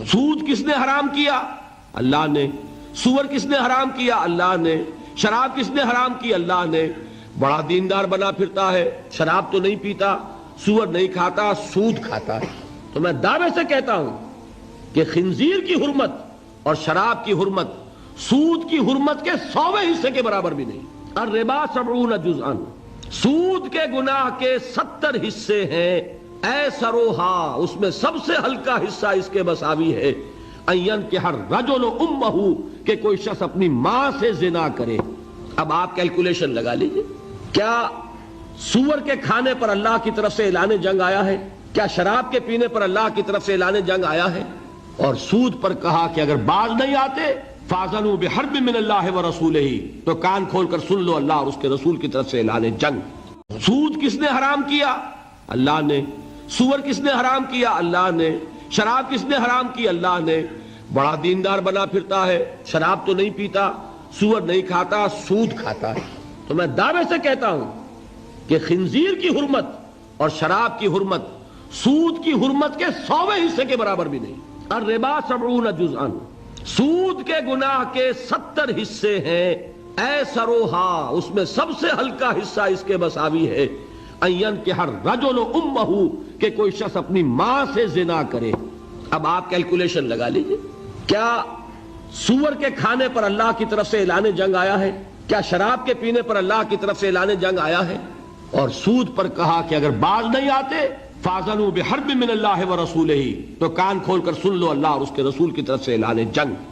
سود کس نے حرام کیا؟ اللہ نے۔ سور کس نے حرام کیا؟ اللہ نے۔ شراب کس نے حرام کی؟ اللہ نے۔ بڑا دیندار بنا پھرتا ہے، شراب تو نہیں پیتا، سور نہیں کھاتا، سود کھاتا ہے۔ تو میں دعوے سے کہتا ہوں کہ خنزیر کی حرمت اور شراب کی حرمت سود کی حرمت کے 100ویں حصے کے برابر بھی نہیں۔ الربا 70 جزءا، سود کے گناہ کے 70 حصے ہیں۔ ایسروہا، اس میں سب سے ہلکا حصہ اس کے مساوی ہے۔ این کہ ہر رجل امہ، کہ کوئی شخص اپنی ماں سے زنا کرے۔ اب آپ کیلکولیشن لگا لیجئے، کیا سور کے کھانے پر اللہ کی طرف سے اعلان جنگ آیا ہے؟ کیا شراب کے پینے پر اللہ کی طرف سے اعلان جنگ آیا ہے؟ اور سود پر کہا کہ اگر باز نہیں آتے فاذنوا بحرب من اللہ ورسولہ، تو کان کھول کر سن لو اللہ اور اس کے رسول کی طرف سے اعلان جنگ۔ سود کس نے حرام کیا؟ اللہ نے۔ سور کس نے حرام کیا؟ اللہ نے۔ شراب کس نے حرام کی؟ اللہ نے۔ بڑا دیندار بنا پھرتا ہے، شراب تو نہیں پیتا، سور نہیں کھاتا، سود کھاتا ہے۔ تو میں دعوے سے کہتا ہوں کہ خنزیر کی حرمت اور شراب کی حرمت سود کی حرمت کے 100ویں حصے کے برابر بھی نہیں۔ الربا 70 جزءا، سود کے گناہ کے 70 حصے ہیں۔ ایسروہا، اس میں سب سے ہلکا حصہ اس کے مساوی ہے۔ این کہ ہر رجل امہ، کہ کوئی شخص اپنی ماں سے زنا کرے۔ اب آپ کیلکولیشن لگا لیجئے، کیا سور کے کھانے پر اللہ کی طرف سے اعلان جنگ آیا ہے؟ کیا شراب کے پینے پر اللہ کی طرف سے اعلان جنگ آیا ہے؟ اور سود پر کہا کہ اگر باز نہیں آتے فاذنوا بحرب من اللہ ورسولہ، تو کان کھول کر سن لو اللہ اور اس کے رسول کی طرف سے اعلان جنگ۔